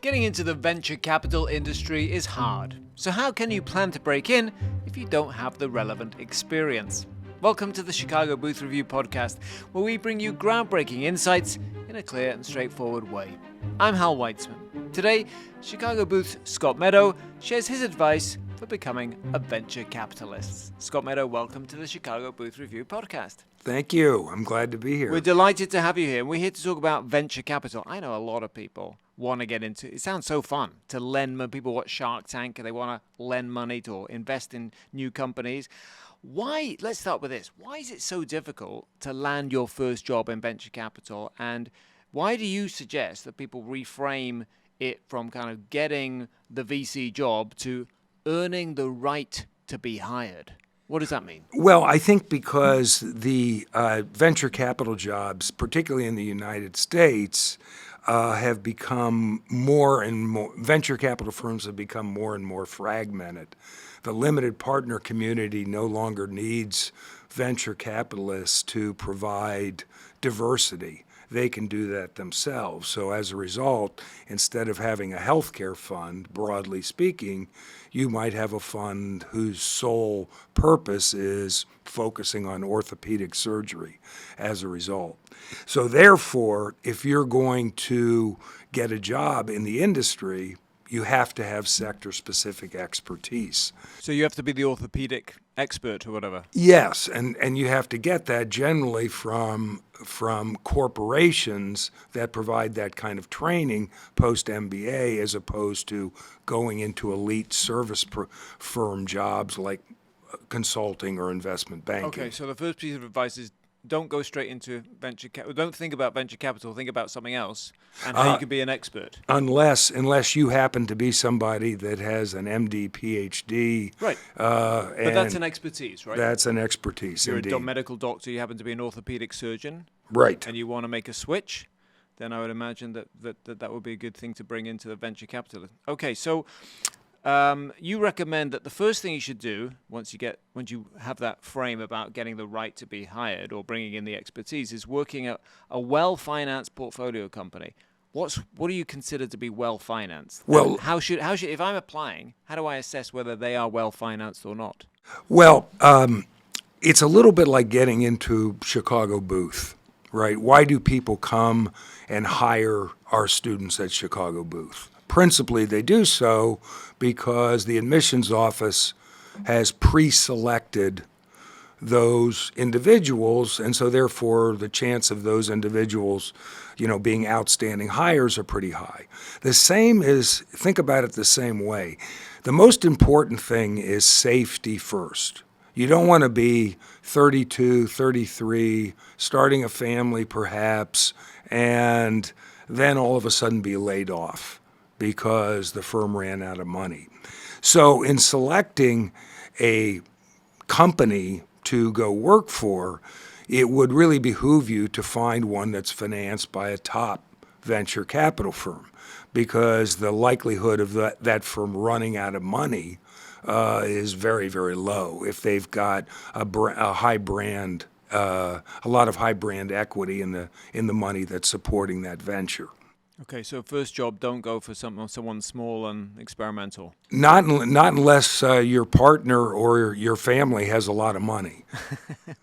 Getting into the venture capital industry is hard, so how can you plan to break in if you don't have the relevant experience? Welcome to the Chicago Booth Review podcast, where we bring you groundbreaking insights in a clear and straightforward way. I'm Hal Weitzman. Today, Chicago Booth's Scott Meadow shares his advice for becoming a venture capitalist. Scott Meadow, welcome to the Chicago Booth Review podcast. Thank you. I'm glad to be here. We're delighted to have you here. We're here to talk about venture capital. I know a lot of people want to get into it. Sounds so fun to lend money. People watch Shark Tank and they want to lend money to invest in new companies. Why? Let's start with this. Why is it so difficult to land your first job in venture capital? And why do you suggest that people reframe it from kind of getting the VC job to earning the right to be hired? What does that mean? Well, I think because the venture capital jobs, particularly in the United States, have become more and more, venture capital firms have become more and more fragmented. The limited partner community no longer needs venture capitalists to provide diversity. They can do that themselves. So as a result, instead of having a healthcare fund, broadly speaking, you might have a fund whose sole purpose is focusing on orthopedic surgery as a result. So therefore, if you're going to get a job in the industry, you have to have sector-specific expertise. So you have to be the orthopedic expert or whatever? Yes, and you have to get that generally from corporations that provide that kind of training post-MBA, as opposed to going into elite service firm jobs like consulting or investment banking. Okay, so the first piece of advice is don't go straight into venture capital. Don't think about venture capital. Think about something else and how you can be an expert. Unless you happen to be somebody that has an MD, PhD. Right. But that's an expertise, right? That's an expertise, You're indeed. a medical doctor. You happen to be an orthopedic surgeon. Right. And you want to make a switch. Then I would imagine that would be a good thing to bring into the venture capital. Okay, so you recommend that the first thing you should do once you have that frame about getting the right to be hired or bringing in the expertise is working at a well-financed portfolio company. What do you consider to be well-financed? Well, and how should if I'm applying, how do I assess whether they are well-financed or not? Well, it's a little bit like getting into Chicago Booth, right? Why do people come and hire our students at Chicago Booth? Principally, they do so because the admissions office has pre-selected those individuals, and so therefore the chance of those individuals, being outstanding hires are pretty high. Think about it the same way. The most important thing is safety first. You don't want to be 32, 33, starting a family perhaps, and then all of a sudden be laid off because the firm ran out of money. So in selecting a company to go work for, it would really behoove you to find one that's financed by a top venture capital firm, because the likelihood of that firm running out of money is very, very low if they've got a high brand, a lot of high brand equity in the money that's supporting that venture. Okay, so first job, don't go for someone small and experimental. Not unless your partner or your family has a lot of money.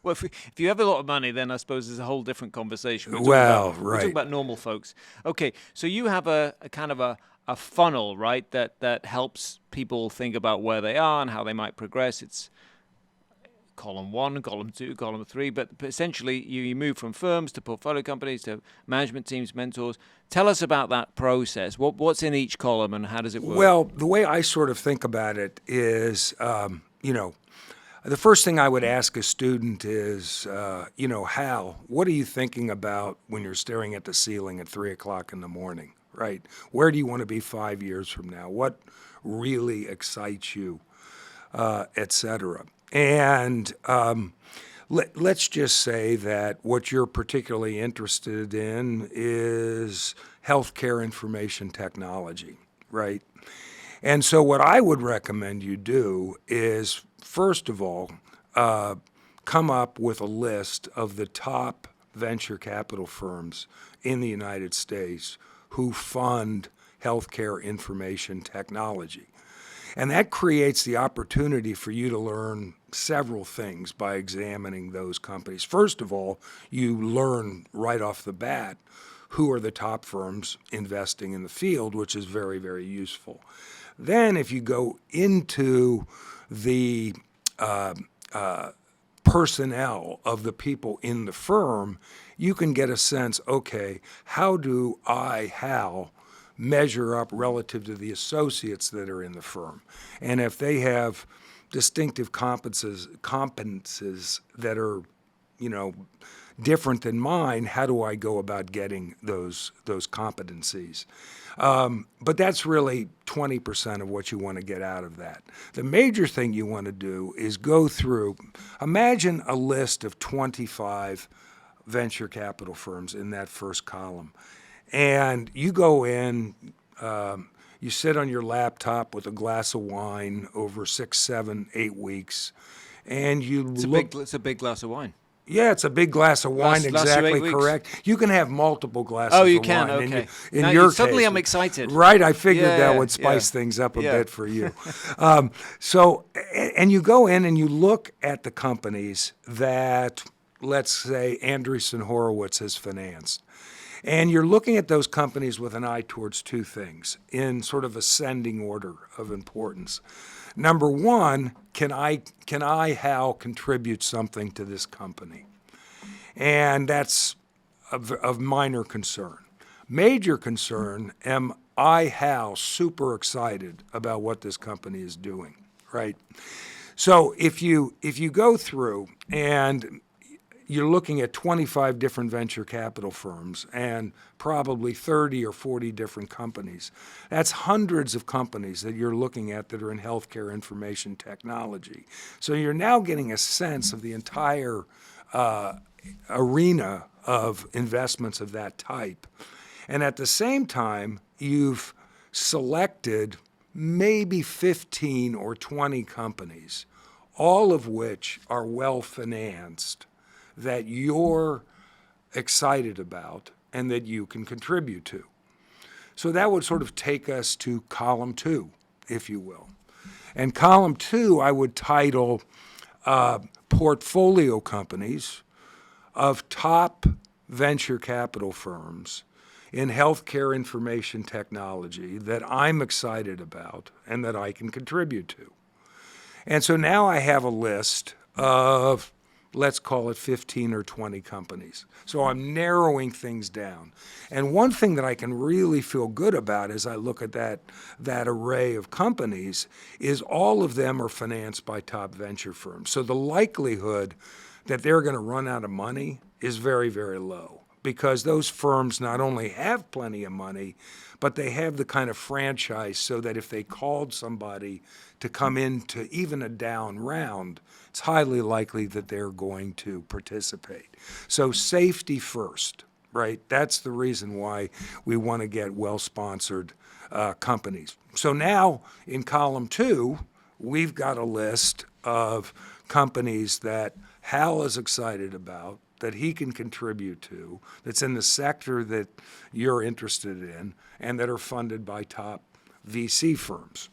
Well, if you have a lot of money, then I suppose there's a whole different conversation. We're talking about normal folks. Okay, so you have a kind of a funnel, right, that helps people think about where they are and how they might progress. It's column 1, column 2, column 3, but essentially you move from firms to portfolio companies to management teams, mentors. Tell us about that process. What's in each column and how does it work? Well, the way I sort of think about it is, the first thing I would ask a student is, Hal, what are you thinking about when you're staring at the ceiling at 3 o'clock in the morning, right? Where do you want to be 5 years from now? What really excites you, et cetera? And let's just say that what you're particularly interested in is healthcare information technology, right? And so what I would recommend you do is, first of all, come up with a list of the top venture capital firms in the United States who fund healthcare information technology. And that creates the opportunity for you to learn several things by examining those companies. First of all, you learn right off the bat who are the top firms investing in the field, which is very, very useful. Then if you go into the personnel of the people in the firm, you can get a sense, okay, how do I, Hal, measure up relative to the associates that are in the firm? And if they have distinctive competences that are, different than mine, how do I go about getting those competencies? But that's really 20% of what you want to get out of that. The major thing you want to do is go through, imagine a list of 25 venture capital firms in that first column. And you go in, you sit on your laptop with a glass of wine over 6, 7, 8 weeks, and you It's a big glass of wine. Yeah, it's a big glass of wine, Last you exactly 8 weeks. correct. You can have multiple glasses Oh, you of can, wine. okay. In Now, your suddenly case, I'm excited. Right, I figured Yeah, that would spice things up a yeah. bit for you. And you go in and you look at the companies that, let's say, Andreessen Horowitz has financed. And you're looking at those companies with an eye towards two things in sort of ascending order of importance. Number one, can I, Hal, contribute something to this company? And that's of minor concern. Major concern, am I, Hal, super excited about what this company is doing, right? So if you go through and you're looking at 25 different venture capital firms and probably 30 or 40 different companies. That's hundreds of companies that you're looking at that are in healthcare information technology. So you're now getting a sense of the entire arena of investments of that type. And at the same time, you've selected maybe 15 or 20 companies, all of which are well-financed, that you're excited about and that you can contribute to. So that would sort of take us to column 2, if you will. And column 2, I would title portfolio companies of top venture capital firms in healthcare information technology that I'm excited about and that I can contribute to. And so now I have a list of, let's call it 15 or 20 companies. So I'm narrowing things down. And one thing that I can really feel good about as I look at that array of companies is all of them are financed by top venture firms. So the likelihood that they're going to run out of money is very, very low, because those firms not only have plenty of money, but they have the kind of franchise so that if they called somebody to come into even a down round, it's highly likely that they're going to participate. So safety first, right? That's the reason why we want to get well-sponsored companies. So now in column 2, we've got a list of companies that Hal is excited about, that he can contribute to, that's in the sector that you're interested in, and that are funded by top VC firms.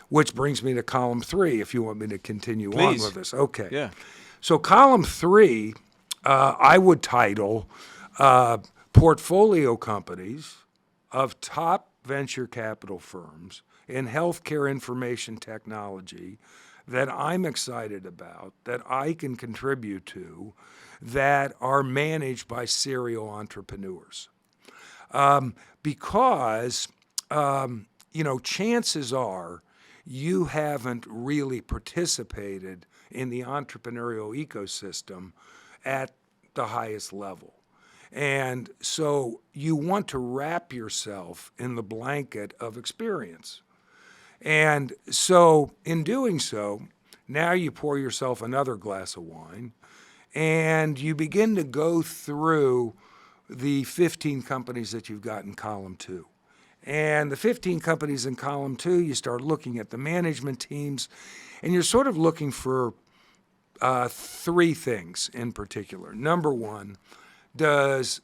Which brings me to column 3, if you want me to continue Please. on with this. Okay. Yeah. So column 3, I would title portfolio companies of top venture capital firms in healthcare information technology that I'm excited about, that I can contribute to, that are managed by serial entrepreneurs. Because, chances are you haven't really participated in the entrepreneurial ecosystem at the highest level. And so you want to wrap yourself in the blanket of experience. And so in doing so, now you pour yourself another glass of wine and you begin to go through the 15 companies that you've got in column 2. And the 15 companies in column 2, you start looking at the management teams, and you're sort of looking for 3 things in particular. Number one, does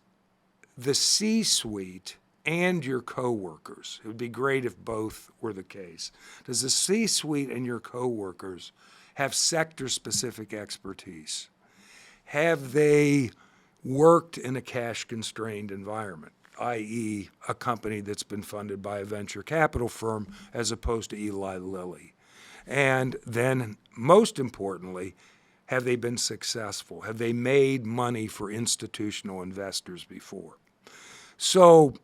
the C-suite and your coworkers? It would be great if both were the case. Does the C-suite and your coworkers have sector-specific expertise? Have they worked in a cash-constrained environment, i.e., a company that's been funded by a venture capital firm as opposed to Eli Lilly? And then, most importantly, have they been successful? Have they made money for institutional investors before? So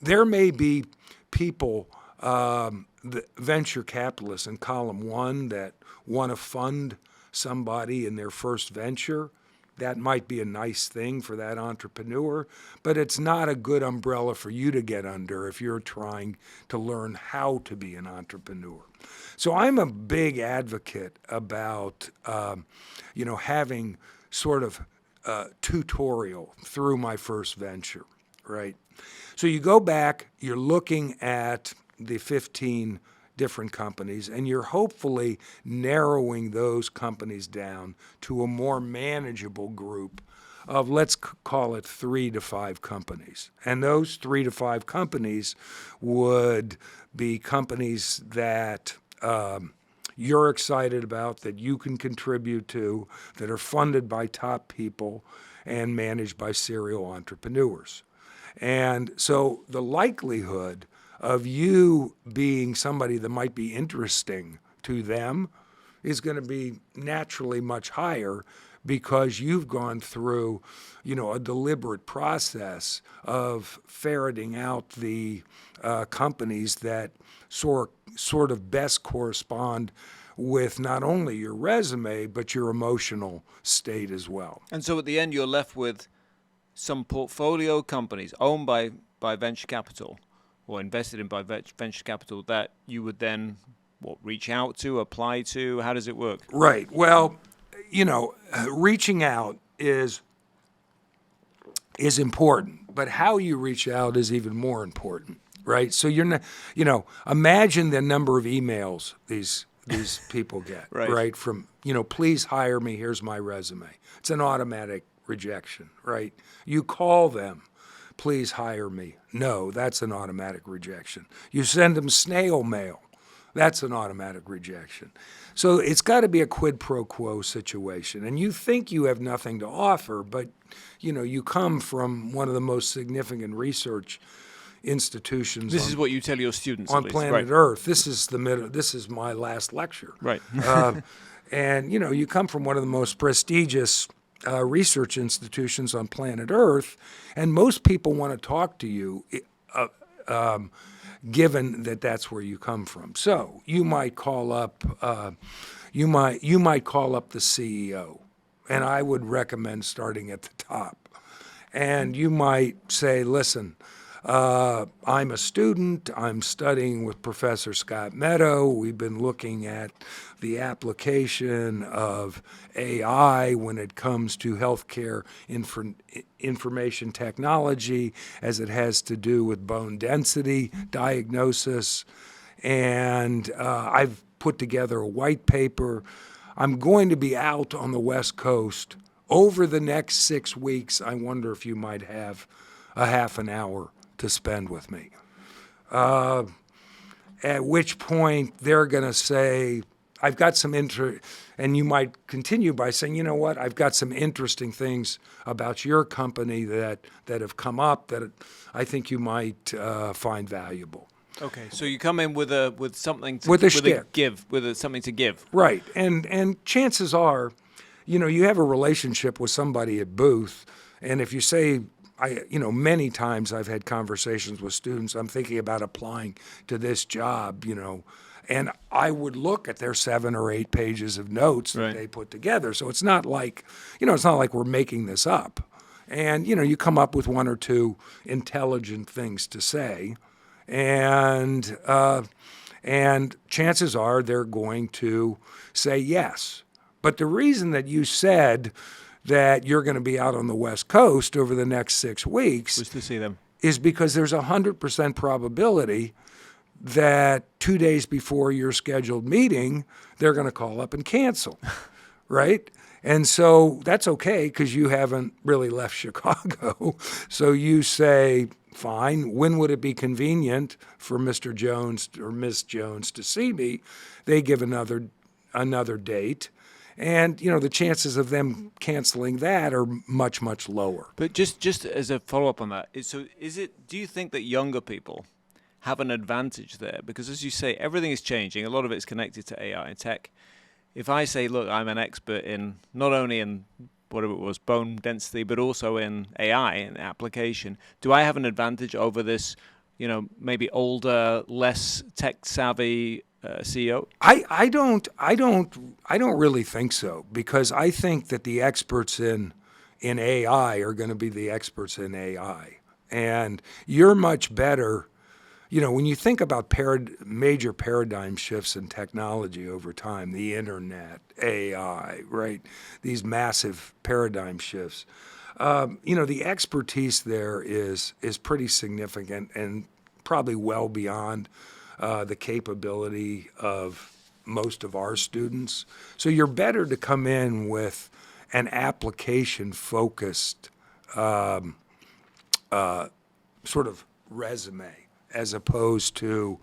there may be people, the venture capitalists in column one, that want to fund somebody in their first venture. That might be a nice thing for that entrepreneur, but it's not a good umbrella for you to get under if you're trying to learn how to be an entrepreneur. So I'm a big advocate about, having sort of tutorial through my first venture, right? So you go back, you're looking at the 15 different companies, and you're hopefully narrowing those companies down to a more manageable group of, let's call it 3 to 5 companies. And those 3 to 5 companies would be companies that you're excited about, that you can contribute to, that are funded by top people and managed by serial entrepreneurs. And so the likelihood of you being somebody that might be interesting to them is going to be naturally much higher because you've gone through, a deliberate process of ferreting out the companies that sort of best correspond with not only your resume, but your emotional state as well. And so at the end, you're left with some portfolio companies owned by venture capital or invested in by venture capital that you would then, reach out to, apply to? How does it work? Right. Well, reaching out is important, but how you reach out is even more important, right? So you're not, imagine the number of emails these people get, right? From, please hire me, here's my resume. It's an automatic rejection, right? You call them, please hire me. No, that's an automatic rejection. You send them snail mail. That's an automatic rejection. So it's got to be a quid pro quo situation. And you think you have nothing to offer, but, you come from one of the most significant research institutions. This is what you tell your students on planet Earth. This is my last lecture. Right. And, you come from one of the most prestigious research institutions on planet Earth, and most people want to talk to you, given that that's where you come from. So you might call up, you might call up the CEO, and I would recommend starting at the top. And you might say, listen, I'm a student. I'm studying with Professor Scott Meadow. We've been looking at the application of AI when it comes to healthcare information technology as it has to do with bone density diagnosis. And I've put together a white paper. I'm going to be out on the West Coast over the next 6 weeks. I wonder if you might have a half an hour to spend with me. At which point they're going to say, I've got some and you might continue by saying, I've got some interesting things about your company that have come up that I think you might find valuable. Okay, so you come in with something to, with something to give. Right, and chances are, you have a relationship with somebody at Booth, and if you say, many times I've had conversations with students, I'm thinking about applying to this job, and I would look at their 7 or 8 pages of notes that they put together. So it's not like, we're making this up. And, you come up with 1 or 2 intelligent things to say, and chances are they're going to say yes. But the reason that you said that you're going to be out on the West Coast over the next 6 weeks was to see them, is because there's a 100% probability that 2 days before your scheduled meeting, they're going to call up and cancel, right? And so that's okay because you haven't really left Chicago. So you say, fine. When would it be convenient for Mr. Jones or Miss Jones to see me? They give another date. And, the chances of them canceling that are much, much lower. But just as a follow-up on that, do you think that younger people have an advantage there? Because as you say, everything is changing. A lot of it's connected to AI and tech. If I say, look, I'm an expert in not only in whatever it was, bone density, but also in AI and application, do I have an advantage over this, maybe older, less tech savvy CEO? I don't really think so, because I think that the experts in AI are going to be the experts in AI, and you're much better. When you think about major paradigm shifts in technology over time, the internet, AI, right? These massive paradigm shifts. The expertise there is pretty significant and probably well beyond the capability of most of our students. So you're better to come in with an application-focused sort of resume, as opposed to,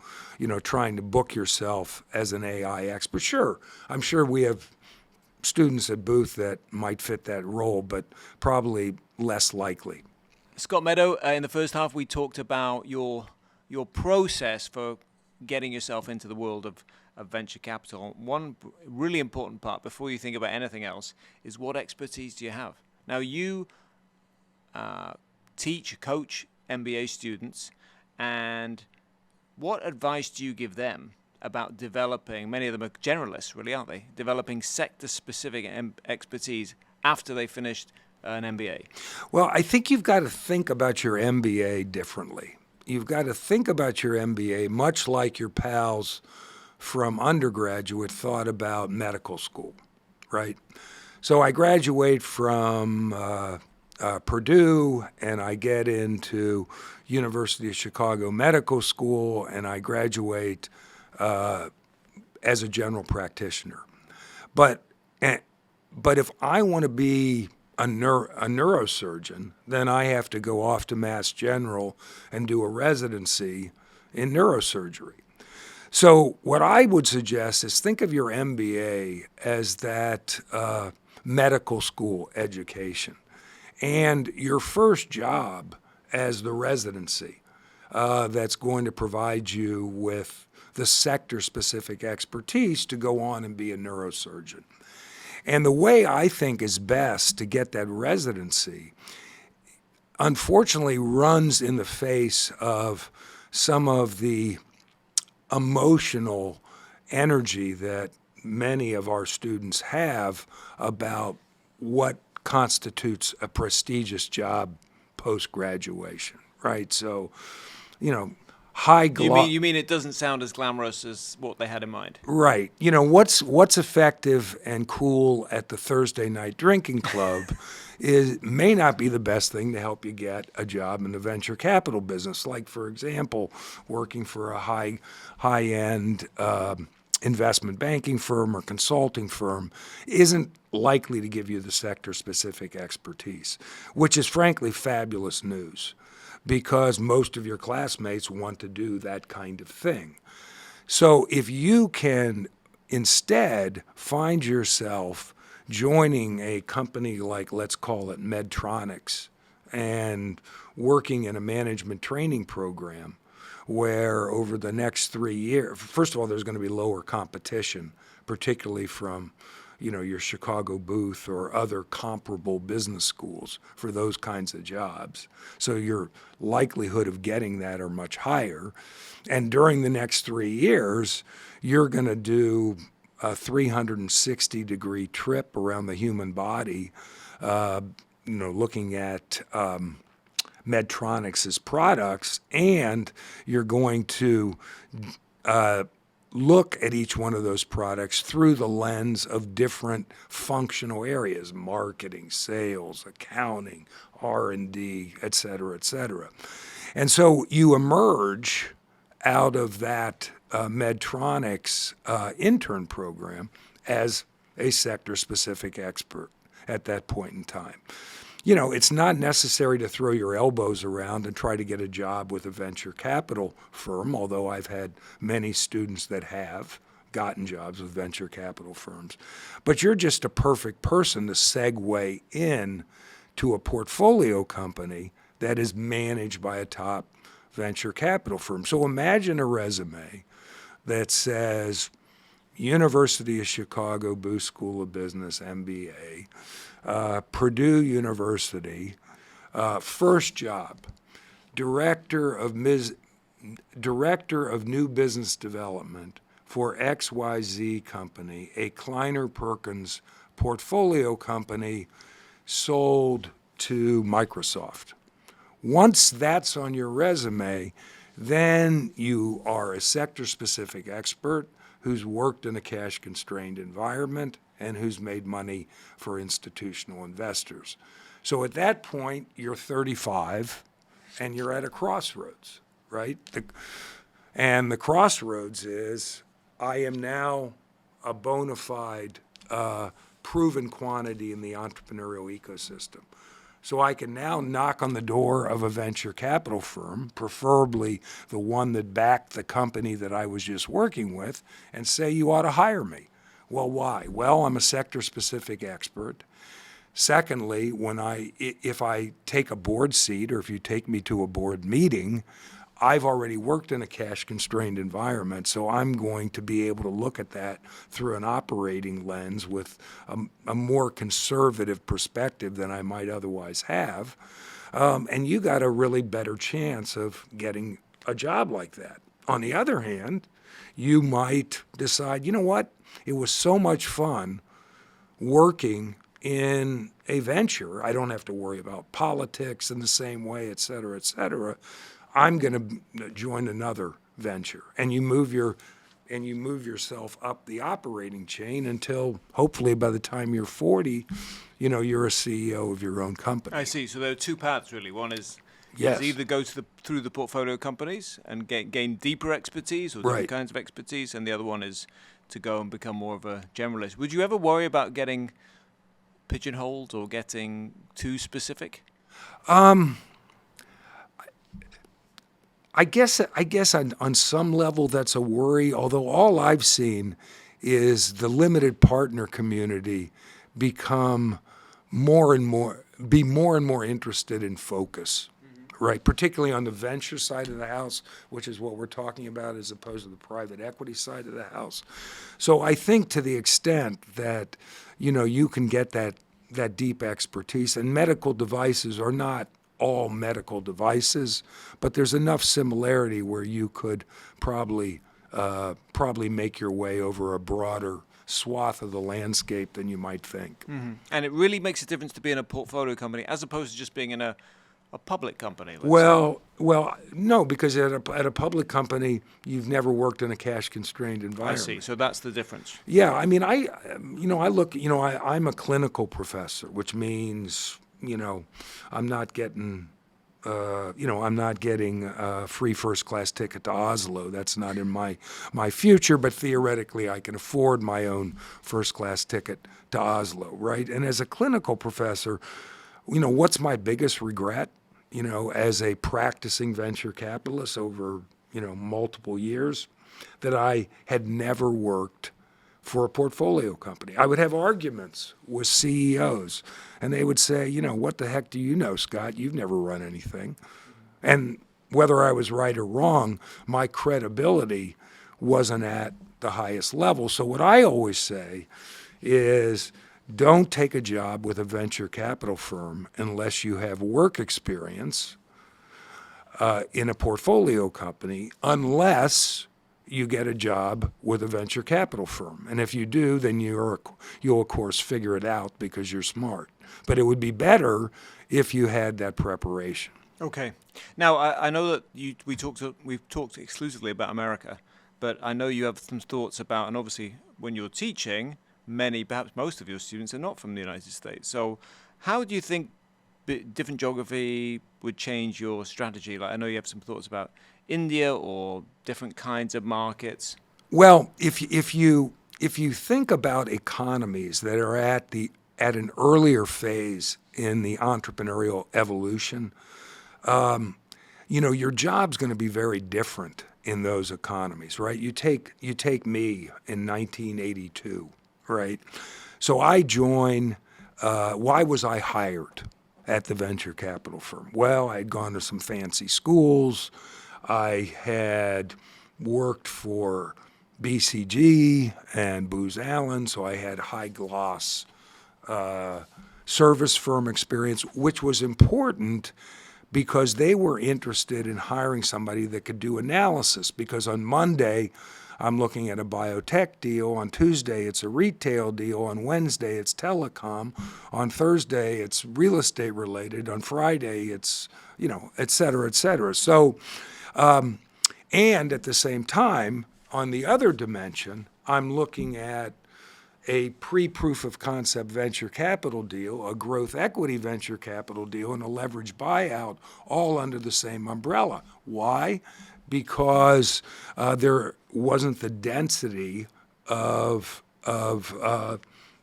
trying to book yourself as an AI expert. Sure, I'm sure we have students at Booth that might fit that role, but probably less likely. Scott Meadow, in the first half, we talked about your process for getting yourself into the world of venture capital. One really important part, before you think about anything else, is what expertise do you have? Now, you coach MBA students, and what advice do you give them about developing, many of them are generalists, really, aren't they? Developing sector-specific expertise after they finished an MBA? Well, I think you've got to think about your MBA differently. You've got to think about your MBA much like your pals from undergraduate thought about medical school, right? So I graduate from Purdue, and I get into University of Chicago Medical School, and I graduate as a general practitioner. But if I want to be a neurosurgeon, then I have to go off to Mass General and do a residency in neurosurgery. So what I would suggest is think of your MBA as that medical school education, and your first job as the residency that's going to provide you with the sector-specific expertise to go on and be a neurosurgeon. And the way I think is best to get that residency, unfortunately, runs in the face of some of the emotional energy that many of our students have about what constitutes a prestigious job post-graduation, right? So, You mean it doesn't sound as glamorous as what they had in mind? Right. What's effective and cool at the Thursday night drinking club may not be the best thing to help you get a job in the venture capital business. Like, for example, working for a high-end investment banking firm or consulting firm isn't likely to give you the sector-specific expertise, which is frankly fabulous news, because most of your classmates want to do that kind of thing. So if you can instead find yourself joining a company like, let's call it Medtronics, and working in a management training program where over the next 3 years, first of all, there's going to be lower competition, particularly from your Chicago Booth or other comparable business schools for those kinds of jobs. So your likelihood of getting that are much higher. And during the next 3 years, you're going to do a 360-degree trip around the human body, looking at Medtronics' products, and you're going to look at each one of those products through the lens of different functional areas: marketing, sales, accounting, R&D, et cetera, et cetera. And so you emerge out of that Medtronics intern program as a sector-specific expert at that point in time. it's not necessary to throw your elbows around and try to get a job with a venture capital firm, although I've had many students that have gotten jobs with venture capital firms. But you're just a perfect person to segue in to a portfolio company that is managed by a top venture capital firm. So imagine a resume that says University of Chicago Booth School of Business, MBA, Purdue University, first job, director of new business development for XYZ company, a Kleiner Perkins portfolio company sold to Microsoft. Once that's on your resume, then you are a sector-specific expert who's worked in a cash-constrained environment and who's made money for institutional investors. So at that point, you're 35 and you're at a crossroads, right? And the crossroads is, I am now a bona fide, proven quantity in the entrepreneurial ecosystem. So I can now knock on the door of a venture capital firm, preferably the one that backed the company that I was just working with, and say, you ought to hire me. Well, why? Well, I'm a sector-specific expert. Secondly, if I take a board seat or if you take me to a board meeting, I've already worked in a cash-constrained environment, so I'm going to be able to look at that through an operating lens with a more conservative perspective than I might otherwise have. And you got a really better chance of getting a job like that. On the other hand, you might decide, you know what? It was so much fun working in a venture. I don't have to worry about politics in the same way, et cetera, et cetera. I'm going to join another venture, and you move yourself up the operating chain until hopefully by the time you're 40, you're a CEO of your own company. I see. So there are two paths really. One is Yes. either go through the portfolio companies and gain deeper expertise or different Right. kinds of expertise, and the other one is to go and become more of a generalist. Would you ever worry about getting pigeonholed or getting too specific? I guess on some level that's a worry, although all I've seen is the limited partner community become more and more interested in focus, right? Particularly on the venture side of the house, which is what we're talking about as opposed to the private equity side of the house. So I think to the extent that, you can get that deep expertise, and medical devices are not all medical devices, but there's enough similarity where you could probably make your way over a broader swath of the landscape than you might think. Mm-hmm. And it really makes a difference to be in a portfolio company as opposed to just being in a public company. Well, no, because at a public company, you've never worked in a cash-constrained environment. I see. So that's the difference. Yeah, I mean, I'm a clinical professor, which means, I'm not getting a free first-class ticket to Oslo. That's not in my future, but theoretically I can afford my own first-class ticket to Oslo, right? And as a clinical professor, what's my biggest regret, as a practicing venture capitalist over, multiple years, that I had never worked for a portfolio company. I would have arguments with CEOs, and they would say, what the heck do you know, Scott? You've never run anything. And whether I was right or wrong, my credibility wasn't at the highest level. So what I always say is, don't take a job with a venture capital firm unless you have work experience in a portfolio company, unless you get a job with a venture capital firm. And if you do, then you'll of course figure it out because you're smart. But it would be better if you had that preparation. Okay. Now, I know that we've talked exclusively about America, but I know you have some thoughts about, and obviously when you're teaching, perhaps most of your students are not from the United States. So how do you think different geography would change your strategy? Like, I know you have some thoughts about India or different kinds of markets. Well, if you think about economies that are at at an earlier phase in the entrepreneurial evolution, your job's going to be very different in those economies, right? You take me in 1982, right? So I join. Why was I hired at the venture capital firm? Well, I had gone to some fancy schools. I had worked for BCG and Booz Allen, so I had high gloss service firm experience, which was important because they were interested in hiring somebody that could do analysis. Because on Monday, I'm looking at a biotech deal. On Tuesday, it's a retail deal. On Wednesday, it's telecom. On Thursday, it's real estate related. On Friday, it's, et cetera, et cetera. So, and at the same time, on the other dimension, I'm looking at a pre-proof of concept venture capital deal, a growth equity venture capital deal, and a leverage buyout all under the same umbrella. Why? Because there wasn't the density of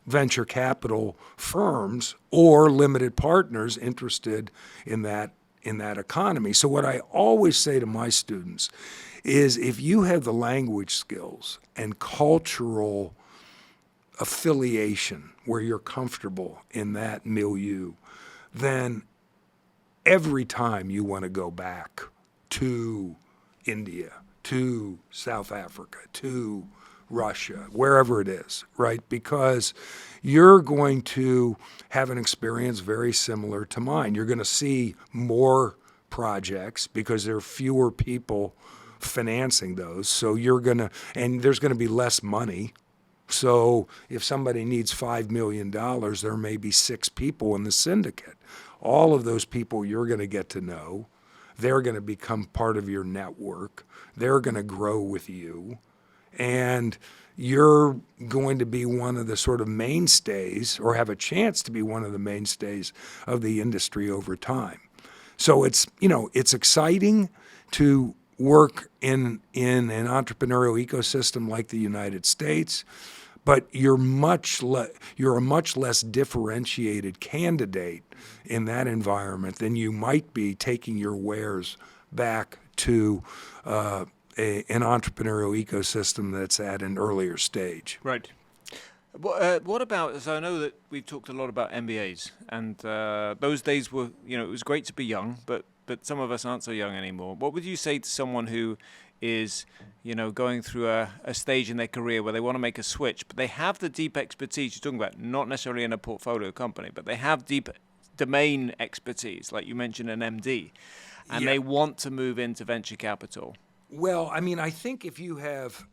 venture capital firms or limited partners interested in that economy. So what I always say to my students is if you have the language skills and cultural affiliation where you're comfortable in that milieu, then every time you want to go back to India, to South Africa, to Russia, wherever it is, right? Because you're going to have an experience very similar to mine. You're going to see more projects because there are fewer people financing those. So and there's going to be less money. So if somebody needs $5 million, there may be 6 people in the syndicate. All of those people you're going to get to know. They're going to become part of your network. They're going to grow with you. And you're going to be one of the sort of mainstays, or have a chance to be one of the mainstays of the industry over time. So it's exciting to work in an entrepreneurial ecosystem like the United States, but you're a much less differentiated candidate in that environment than you might be taking your wares back to an entrepreneurial ecosystem that's at an earlier stage. Right. What about, so I know that we've talked a lot about MBAs, and those days were, it was great to be young, but some of us aren't so young anymore. What would you say to someone who is, going through a stage in their career where they want to make a switch, but they have the deep expertise you're talking about, not necessarily in a portfolio company, but they have deep domain expertise, like you mentioned, an MD, and they want to move into venture capital? Well, I think if you have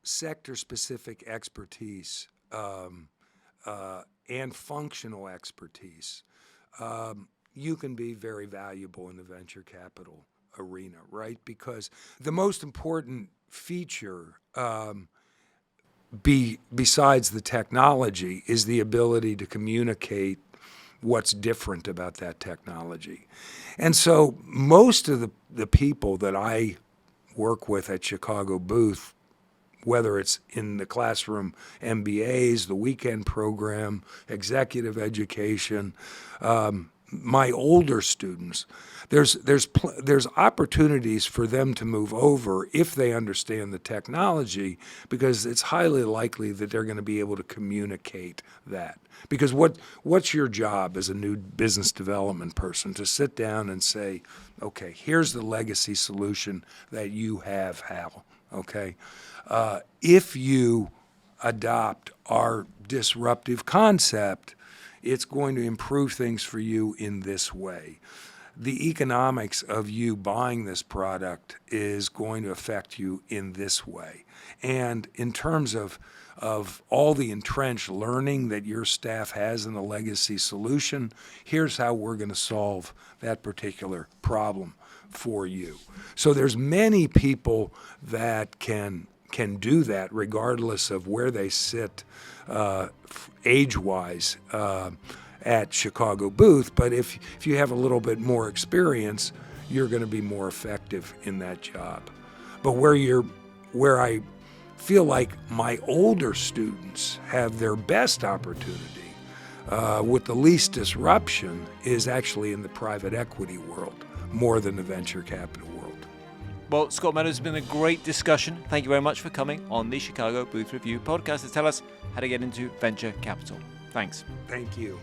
sector-specific expertise and functional expertise, you can be very valuable in the venture capital arena, right? Because the most important feature besides the technology is the ability to communicate what's different about that technology. And so most of the people that I work with at Chicago Booth, whether it's in the classroom MBAs, the weekend program, executive education, my older students, there's opportunities for them to move over if they understand the technology, because it's highly likely that they're going to be able to communicate that. Because what's your job as a new business development person? To sit down and say, okay, here's the legacy solution that you have, Hal, okay? If you adopt our disruptive concept, it's going to improve things for you in this way. The economics of you buying this product is going to affect you in this way. And in terms of all the entrenched learning that your staff has in the legacy solution, here's how we're going to solve that particular problem for you. So there's many people that can do that regardless of where they sit age-wise at Chicago Booth. But if you have a little bit more experience, you're going to be more effective in that job. But where I feel like my older students have their best opportunity with the least disruption is actually in the private equity world more than the venture capital world. Well, Scott Meadow, it's been a great discussion. Thank you very much for coming on the Chicago Booth Review podcast to tell us how to get into venture capital. Thanks. Thank you.